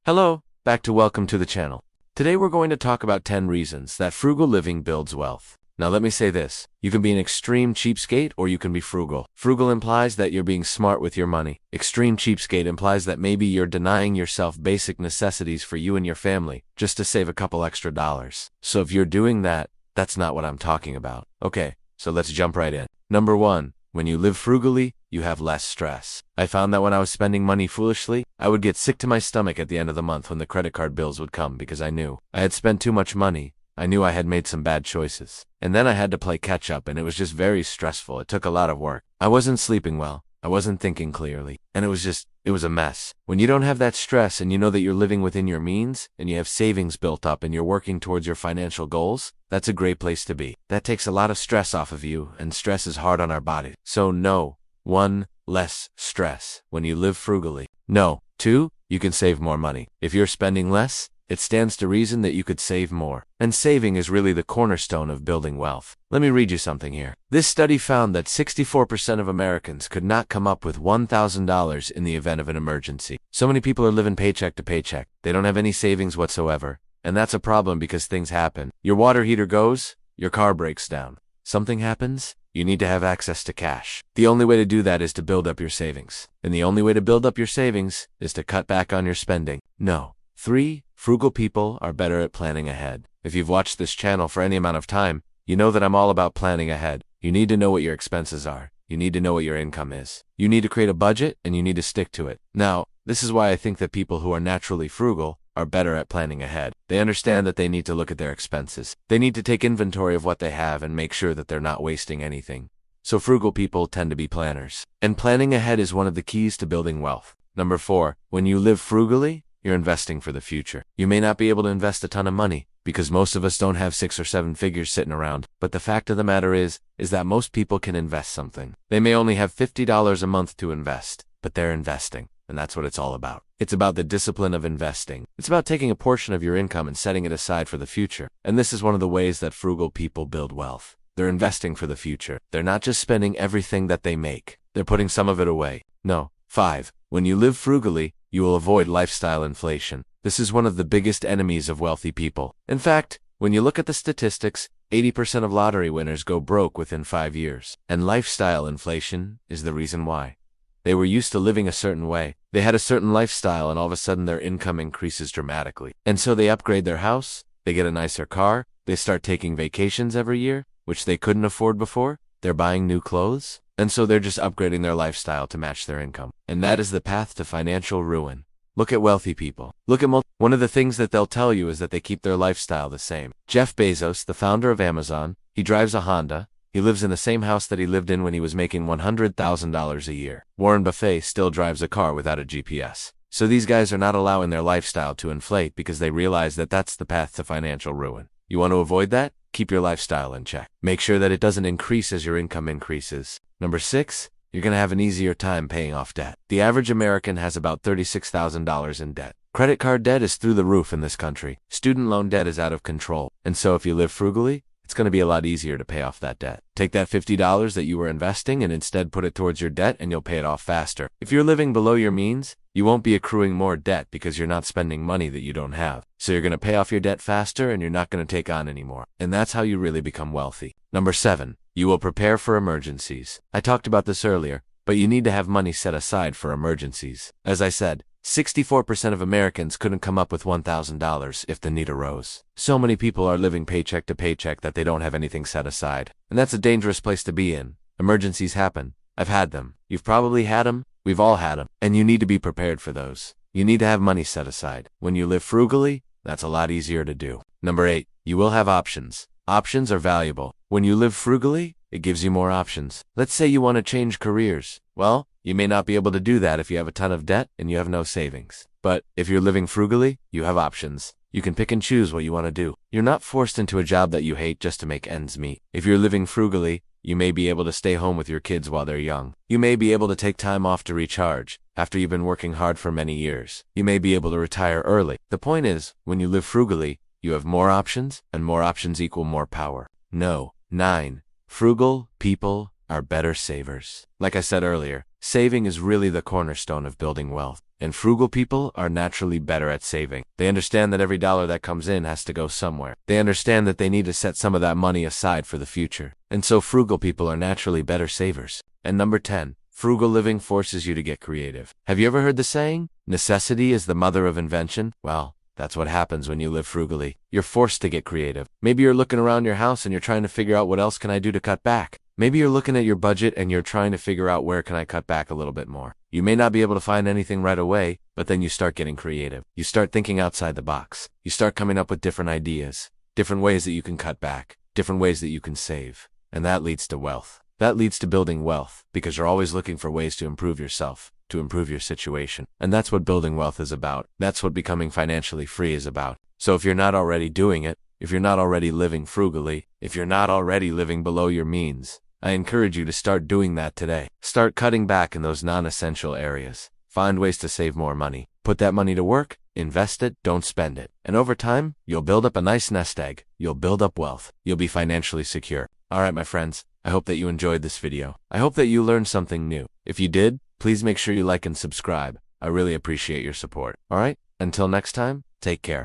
Hello, back to welcome to the channel. Today we're going to talk about 10 reasons that frugal living builds wealth. Now let me say this, you can be an extreme cheapskate or you can be frugal. Frugal implies that you're being smart with your money. Extreme cheapskate implies that maybe you're denying yourself basic necessities for you and your family just to save a couple extra dollars. So if you're doing that, that's not what I'm talking about. Okay, so let's jump right in. Number 1. When you live frugally, you have less stress. I found that when I was spending money foolishly, I would get sick to my stomach at the end of the month when the credit card bills would come because I knew I had spent too much money. I knew I had made some bad choices. And then I had to play catch up and it was just very stressful. It took a lot of work. I wasn't sleeping well. I wasn't thinking clearly. And it was a mess. When you don't have that stress and you know that you're living within your means and you have savings built up and you're working towards your financial goals, that's a great place to be. That takes a lot of stress off of you, and stress is hard on our body. So no. 1. Less stress when you live frugally. No. 2. You can save more money. If you're spending less, it stands to reason that you could save more. And saving is really the cornerstone of building wealth. Let me read you something here. This study found that 64% of Americans could not come up with $1,000 in the event of an emergency. So many people are living paycheck to paycheck. They don't have any savings whatsoever. And that's a problem because things happen. Your water heater goes, your car breaks down. Something happens, you need to have access to cash. The only way to do that is to build up your savings. And the only way to build up your savings is to cut back on your spending. No. 3. Frugal people are better at planning ahead. If you've watched this channel for any amount of time, you know that I'm all about planning ahead. You need to know what your expenses are. You need to know what your income is. You need to create a budget and you need to stick to it. Now, this is why I think that people who are naturally frugal are better at planning ahead. They understand that they need to look at their expenses. They need to take inventory of what they have and make sure that they're not wasting anything. So frugal people tend to be planners. And planning ahead is one of the keys to building wealth. Number 4. When you live frugally, you're investing for the future. You may not be able to invest a ton of money because most of us don't have 6 or 7 figures sitting around. But the fact of the matter is that most people can invest something. They may only have $50 a month to invest, but they're investing. And that's what it's all about. It's about the discipline of investing. It's about taking a portion of your income and setting it aside for the future. And this is one of the ways that frugal people build wealth. They're investing for the future. They're not just spending everything that they make. They're putting some of it away. No. 5. When you live frugally, you will avoid lifestyle inflation. This is one of the biggest enemies of wealthy people. In fact, when you look at the statistics, 80% of lottery winners go broke within 5 years. And lifestyle inflation is the reason why. They were used to living a certain way. They had a certain lifestyle and all of a sudden their income increases dramatically. And so they upgrade their house, they get a nicer car, they start taking vacations every year, which they couldn't afford before. They're buying new clothes. And so they're just upgrading their lifestyle to match their income. And that is the path to financial ruin. Look at wealthy people. Look at one of the things that they'll tell you is that they keep their lifestyle the same. Jeff Bezos, the founder of Amazon, he drives a Honda. He lives in the same house that he lived in when he was making $100,000 a year. Warren Buffett still drives a car without a GPS. So these guys are not allowing their lifestyle to inflate because they realize that that's the path to financial ruin. You want to avoid that? Keep your lifestyle in check. Make sure that it doesn't increase as your income increases. Number 6, you're going to have an easier time paying off debt. The average American has about $36,000 in debt. Credit card debt is through the roof in this country. Student loan debt is out of control. And so if you live frugally, it's going to be a lot easier to pay off that debt. Take that $50 that you were investing and instead put it towards your debt and you'll pay it off faster. If you're living below your means, you won't be accruing more debt because you're not spending money that you don't have. So you're going to pay off your debt faster and you're not going to take on anymore. And that's how you really become wealthy. Number 7. You will prepare for emergencies. I talked about this earlier, but you need to have money set aside for emergencies. As I said, 64% of Americans couldn't come up with $1,000 if the need arose. So many people are living paycheck to paycheck that they don't have anything set aside. And that's a dangerous place to be in. Emergencies happen. I've had them. You've probably had them. We've all had them. And you need to be prepared for those. You need to have money set aside. When you live frugally, that's a lot easier to do. Number 8. You will have options. Options are valuable. When you live frugally, it gives you more options. Let's say you want to change careers. Well, you may not be able to do that if you have a ton of debt and you have no savings. But if you're living frugally, you have options. You can pick and choose what you want to do. You're not forced into a job that you hate just to make ends meet. If you're living frugally, you may be able to stay home with your kids while they're young. You may be able to take time off to recharge after you've been working hard for many years. You may be able to retire early. The point is, when you live frugally, you have more options, and more options equal more power. No. 9. Frugal people are better savers. Like I said earlier, saving is really the cornerstone of building wealth. And frugal people are naturally better at saving. They understand that every dollar that comes in has to go somewhere. They understand that they need to set some of that money aside for the future. And so frugal people are naturally better savers. And number 10, frugal living forces you to get creative. Have you ever heard the saying, necessity is the mother of invention? Well, that's what happens when you live frugally. You're forced to get creative. Maybe you're looking around your house and you're trying to figure out what else can I do to cut back. Maybe you're looking at your budget and you're trying to figure out where can I cut back a little bit more. You may not be able to find anything right away, but then you start getting creative. You start thinking outside the box. You start coming up with different ideas, different ways that you can cut back, different ways that you can save. And that leads to wealth. That leads to building wealth because you're always looking for ways to improve yourself, to improve your situation. And that's what building wealth is about. That's what becoming financially free is about. So if you're not already doing it, if you're not already living frugally, if you're not already living below your means, I encourage you to start doing that today. Start cutting back in those non-essential areas. Find ways to save more money. Put that money to work, invest it, don't spend it. And over time, you'll build up a nice nest egg. You'll build up wealth. You'll be financially secure. All right, my friends, I hope that you enjoyed this video. I hope that you learned something new. If you did, please make sure you like and subscribe. I really appreciate your support. All right, until next time, take care.